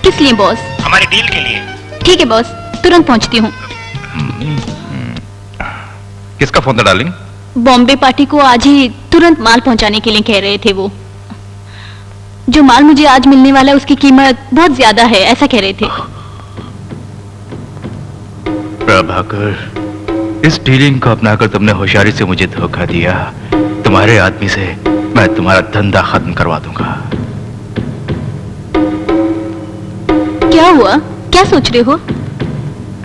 किस लिए बॉस? हमारी डील के लिए। ठीक है बॉस, तुरंत पहुंचती हूँ। किसका फोन था डार्लिंग? बॉम्बे पार्टी को आज ही तुरंत माल पहुंचाने के लिए कह रहे थे वो। जो माल मुझे आज मिलने वाला है उसकी कीमत बहुत ज्यादा है, ऐसा कह रहे थे। प्रभाकर, इस डीलिंग को अपनाकर तुमने होशियारी से मुझे धोखा दिया। तुम्हारे आदमी से मैं तुम्हारा धंधा खत्म करवा दूंगा। क्या हुआ? क्या सोच रहे हो?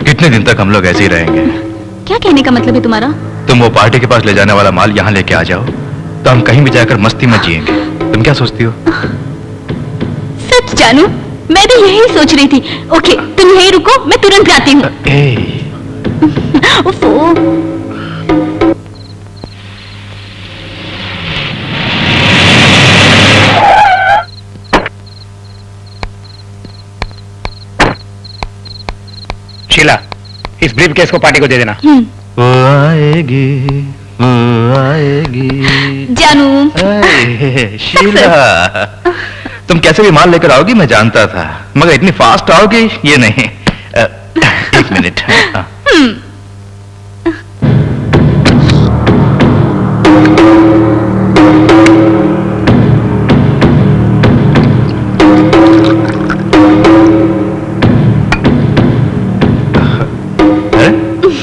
कितने दिन तक हम लोग ऐसे ही रहेंगे? क्या कहने का मतलब है तुम्हारा? तुम वो पार्टी के पास ले जाने वाला माल यहाँ लेके आ जाओ तो हम कहीं भी जाकर मस्ती में जिएंगे। तुम क्या सोचती हो? सच जानू, मैं भी यही सोच रही थी। ओके, तुम यहीं रुको, मैं तुरंत आती हूँ। शीला, इस ब्रीफ केस को पार्टी को दे देना। वो आएगी, वो आएगी। जानू। शीला, तुम कैसे भी माल लेकर आओगी मैं जानता था, मगर इतनी फास्ट आओगी ये नहीं। एक मिनट।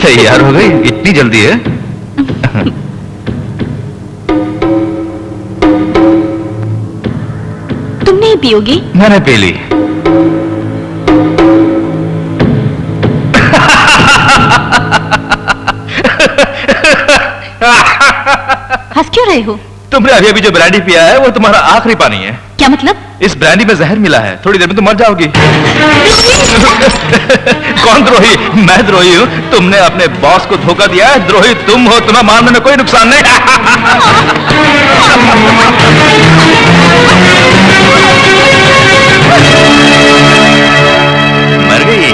तैयार हो गई? इतनी जल्दी है? तुम नहीं पियोगी? मैंने पी ली। हंस क्यों रहे हो? तुमने अभी अभी जो ब्रांडी पिया है वो तुम्हारा आखिरी पानी है। क्या मतलब? इस ब्रांडी में जहर मिला है, थोड़ी देर में तुम मर जाओगी। कौन द्रोही? मैं द्रोही हूँ? तुमने अपने बॉस को धोखा दिया है। द्रोही तुम हो, तुम्हें मारने में कोई नुकसान नहीं। मर गई।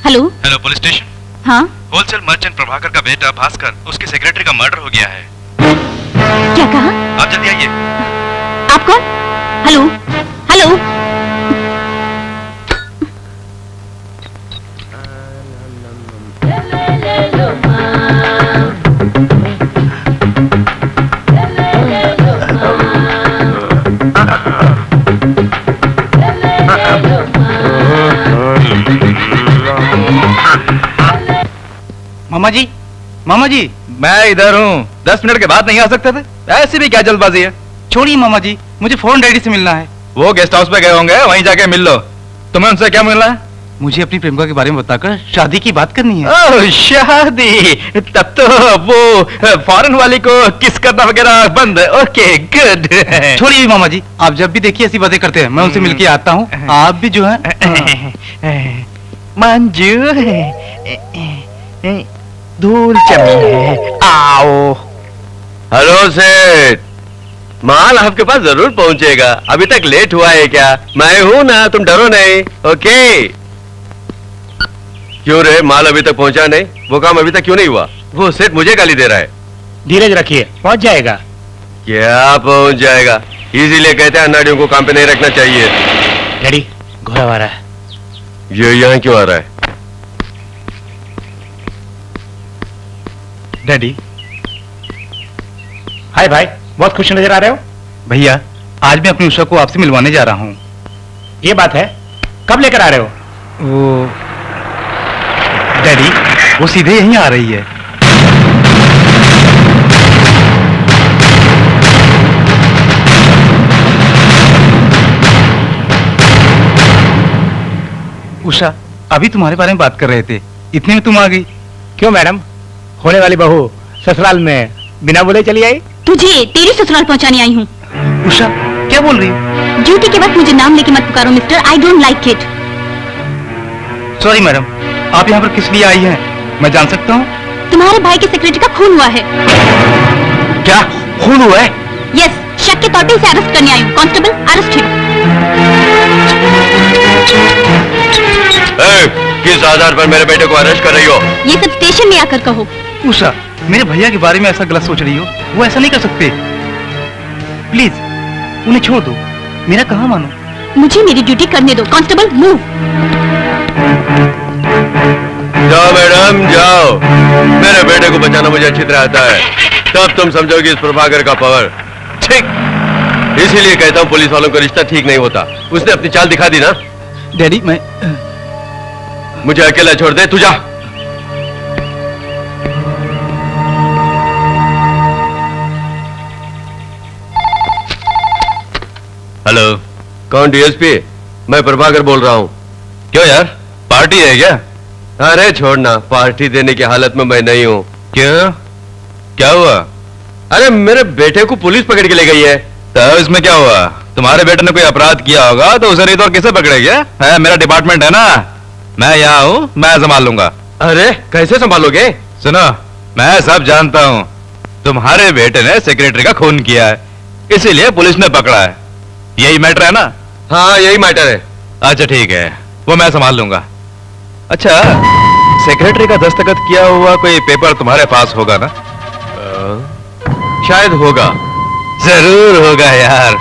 हेलो। Hello, police station. हाँ, होलसेल मर्चेंट प्रभाकर का बेटा भास्कर, उसके सेक्रेटरी का मर्डर हो गया है। क्या कहा? आप जल्दी आइए। आप कौन? Hello, hello. मामा जी, मामा जी। मैं इधर हूँ। 10 मिनट के बाद नहीं आ सकते थे? ऐसी भी क्या जल्दबाजी है? छोड़िए मामा जी, मुझे फौरन डैडी से मिलना है। वो गेस्ट हाउस पे गए होंगे, वहीं जाके मिल लो। तुम्हें उनसे क्या मिलना है? मुझे अपनी प्रेमिका के बारे में बताकर शादी की बात करनी है। ओह, शादी? तब तो वो फॉरेन वाली को किस करना वगैरह बंद है। Okay, good. छोड़िए मामा जी, आप जब भी देखिए ऐसी बातें करते हैं, मैं उनसे मिलके आता हूँ। आप भी जो है मंजू धूल जमी है, आओ। हेलो सेठ, माल आपके पास जरूर पहुंचेगा। अभी तक लेट हुआ है क्या? मैं हूं ना, तुम डरो नहीं। ओके। क्यों रे, माल अभी तक पहुंचा नहीं? वो काम अभी तक क्यों नहीं हुआ? वो सेठ मुझे गाली दे रहा है। धीरज रखिए, पहुंच जाएगा। क्या पहुंच जाएगा? इसीलिए कहते हैं अन्नाडियों को काम पे नहीं रखना चाहिए। डैडी, घोड़ा आ रहा है। ये यहाँ क्यों आ रहा है? डैडी। हाय भाई, बहुत खुश नजर आ रहे हो। भैया, आज मैं अपनी उषा को आपसे मिलवाने जा रहा हूँ। ये बात है, कब लेकर आ रहे हो? वो डैडी, वो सीधे यहीं आ रही है। उषा, अभी तुम्हारे बारे में बात कर रहे थे, इतने में तुम आ गई। क्यों मैडम, होने वाली बहू ससुराल में बिना बोले चली आई? तुझे तेरी ससुराल पहुंचाने आई हूँ। उषा, क्या बोल रही हो? ड्यूटी के वक्त मुझे नाम लेके मत पुकारो mister, I don't like it. Sorry madam, आप यहाँ पर किस लिए आई हैं? मैं जान सकता हूँ? तुम्हारे भाई के सेक्रेटरी का खून हुआ है। क्या खून हुआ है? यस, शक के तौर पे इसे अरेस्ट करने आई हूँ। Constable, arrest him. किस आधार पर मेरे बेटे को अरेस्ट कर रही हो? ये सब स्टेशन में आकर कहो। उषा, मेरे भैया के बारे में ऐसा गलत सोच रही हो, वो ऐसा नहीं कर सकते। प्लीज उन्हें छोड़ दो, मेरा कहाँ मानो। मुझे मेरी ड्यूटी करने दो। Constable move. जाओ मैडम जाओ, मेरे बेटे को बचाना मुझे अच्छी तरह आता है, तब तुम समझोगे इस प्रभाकर का पावर। ठीक, इसीलिए कहता हूँ पुलिस वालों का रिश्ता ठीक नहीं होता। उसने अपनी चाल दिखा दी ना। डैडी मैं मुझे अकेला छोड़ दे, तू जा। हेलो, कौन? डीएसपी? मैं प्रभाकर बोल रहा हूँ। क्यों यार, पार्टी है क्या? अरे छोड़ना, पार्टी देने की हालत में मैं नहीं हूँ। क्यों, क्या हुआ? अरे मेरे बेटे को पुलिस पकड़ के ले गई है। तो इसमें क्या हुआ? तुम्हारे बेटे ने कोई अपराध किया होगा तो उसे नहीं तो और किसे पकड़ेगा? है, मेरा डिपार्टमेंट है ना, मैं यहाँ हूँ, मैं संभाल लूंगा। अरे कैसे संभालोगे? सुनो, मैं सब जानता हूँ। तुम्हारे बेटे ने सेक्रेटरी का खून किया है, इसीलिए पुलिस ने पकड़ा है। यही मैटर है ना? हाँ यही मैटर है। अच्छा ठीक है, वो मैं संभाल लूंगा। अच्छा, सेक्रेटरी का दस्तखत किया हुआ कोई पेपर तुम्हारे पास होगा ना? शायद होगा। जरूर होगा यार,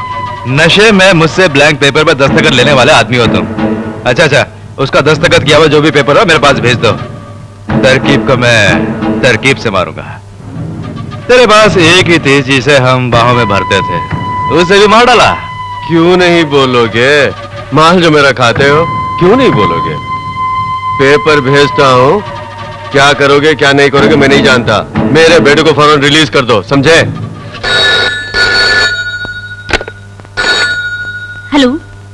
नशे में मुझसे ब्लैंक पेपर पर दस्तखत लेने वाले आदमी हो तुम। अच्छा, उसका दस्तखत किया हुआ जो भी पेपर हो मेरे पास भेज दो। तरकीब को मैं तरकीब से मारूंगा। तेरे पास एक ही थी जिसे हम बाहों में भरते थे, उसे भी मार डाला। क्यों नहीं बोलोगे? माल जो मेरा खाते हो, क्यों नहीं बोलोगे? पेपर भेजता हूँ, क्या करोगे क्या नहीं करोगे मैं नहीं जानता। मेरे बेटे को फौरन रिलीज कर दो, समझे? Hello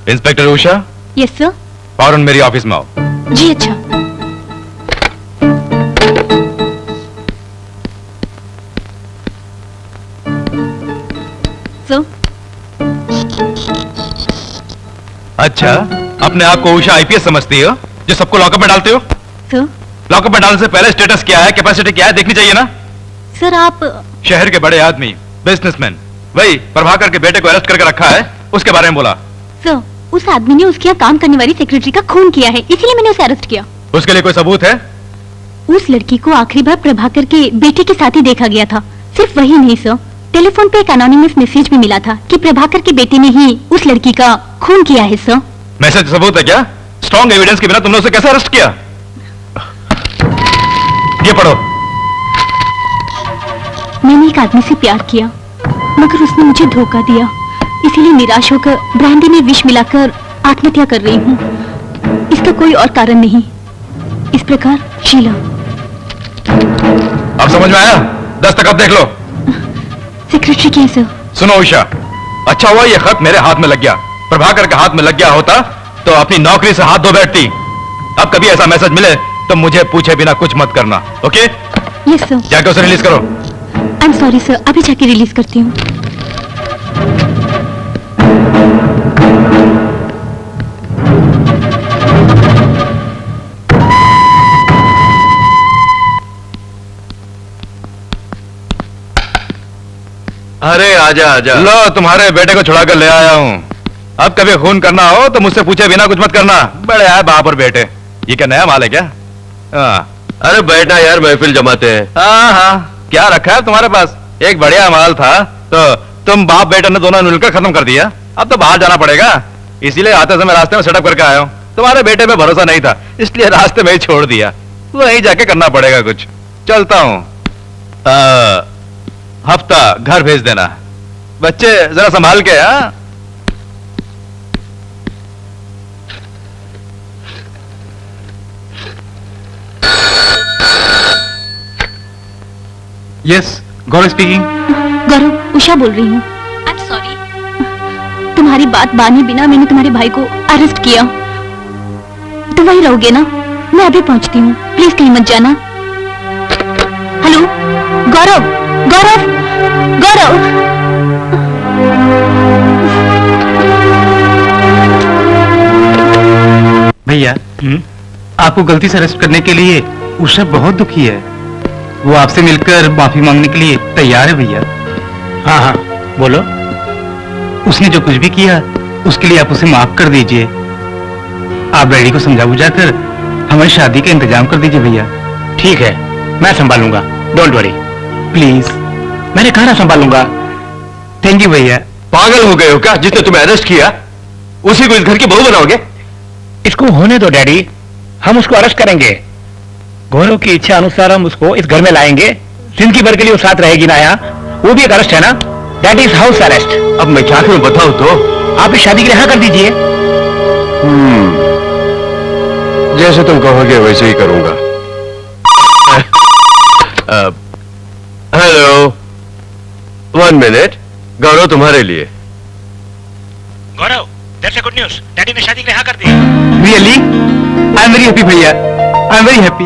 inspector Usha, yes sir. फौरन मेरी ऑफिस में आओ। जी अच्छा। सर। अच्छा, अपने आप को उषा आईपीएस समझती हो जो सबको लॉकअप में डालते हो? सर। लॉकअप में डालने से पहले स्टेटस क्या है, कैपेसिटी क्या है देखनी चाहिए ना। सर आप शहर के बड़े आदमी, बिजनेसमैन, वही प्रभाकर के बेटे को अरेस्ट करके रखा है, उसके बारे में बोला। सर, उस आदमी ने उसके यहाँ काम करने वाली सेक्रेटरी का खून किया है, इसीलिए मैंने उसे अरेस्ट किया। उसके लिए कोई सबूत है? उस लड़की को आखिरी बार प्रभाकर के बेटे के साथ ही देखा गया था। सिर्फ वही नहीं सर, टेलीफोन पे एक एनोनिमस मैसेज भी मिला था कि प्रभाकर के बेटे ने ही उस लड़की का खून किया है सर। मैसेज सबूत है क्या? स्ट्रॉन्ग एविडेंस के बिना तुमने उसे कैसे अरेस्ट किया? ये पढ़ो। मैंने एक आदमी से प्यार किया, मगर उसने मुझे धोखा दिया, इसीलिए निराश होकर ब्रांडी में विष मिलाकर आत्महत्या कर रही हूँ। इसका कोई और कारण नहीं। इस प्रकार शीला। अब समझ में आया? दस्तखत देख लो। सेक्रेटरी की है सर। सुनो उषा, अच्छा हुआ ये खत मेरे हाथ में लग गया। प्रभाकर के हाथ में लग गया होता तो अपनी नौकरी से हाथ धो बैठती। अब कभी ऐसा मैसेज मिले तो मुझे पूछे बिना कुछ मत करना, ओके? Yes sir. जाके उसे रिलीज करो। आई एम सॉरी सर, अभी जाके रिलीज करती हूँ। अरे आजा आजा। लो, तुम्हारे बेटे को छुड़ा कर ले आया हूँ। अब कभी खून करना हो तो मुझसे पूछे बिना कुछ मत करना। बड़े आए बाप और बेटे। ये क्या नया माल है क्या? अरे बैठना यार, महफिल जमाते हैं। हाँ, क्या रखा है तुम्हारे पास? एक बढ़िया माल था तो तुम बाप बेटे ने दोनों मिलकर खत्म कर दिया। अब तो बाहर जाना पड़ेगा, इसीलिए आते समय रास्ते में सेटअप करके आया हूँ। तुम्हारे बेटे पे भरोसा नहीं था, इसलिए रास्ते में ही छोड़ दिया। वहीं जाके करना पड़ेगा कुछ। चलता हूँ। हफ्ता घर भेज देना। बच्चे जरा संभाल के। हाँ, यस, गौरव स्पीकिंग। गौरव, उषा बोल रही हूँ। आई एम सॉरी, तुम्हारी बात माने बिना मैंने तुम्हारे भाई को अरेस्ट किया। तुम वहीं रहोगे ना? मैं अभी पहुंचती हूँ, प्लीज कहीं मत जाना। हेलो गौरव, गौरव, गौरव। भैया, आपको गलती से अरेस्ट करने के लिए उषा बहुत दुखी है। वो आपसे मिलकर माफी मांगने के लिए तैयार है भैया। हाँ हाँ बोलो। उसने जो कुछ भी किया उसके लिए आप उसे माफ कर दीजिए। आप डैडी को समझा बुझा कर हमारी शादी का इंतजाम कर दीजिए भैया। ठीक है, मैं संभालूंगा। डोंट वरी प्लीज, मैंने खाना संभालूंगा। थैंक यू भैया। पागल हो गए हो क्या? जिसने तुम्हें अरेस्ट किया उसी को इस घर की बहू बनाओगे? इसको होने दो डैडी, हम उसको अरेस्ट करेंगे। गौरव की इच्छा अनुसार हम उसको इस घर में लाएंगे। जिंदगी भर के लिए वो साथ रहेगी ना यहाँ। वो भी एक अरेस्ट है ना, दैट इज हाउस अरेस्ट। अब मैं क्या करूं बताओ तो? आप इस शादी के लिए हाँ कर दीजिए। जैसे तुम कहोगे वैसे ही करूंगा। हेलो, 1 मिनट, गौरव तुम्हारे लिए। Gaurav, that's a good news, daddy ने शादी के लिए हाँ कर दी। Really? I am very happy भैया, आई एम वेरी हैप्पी।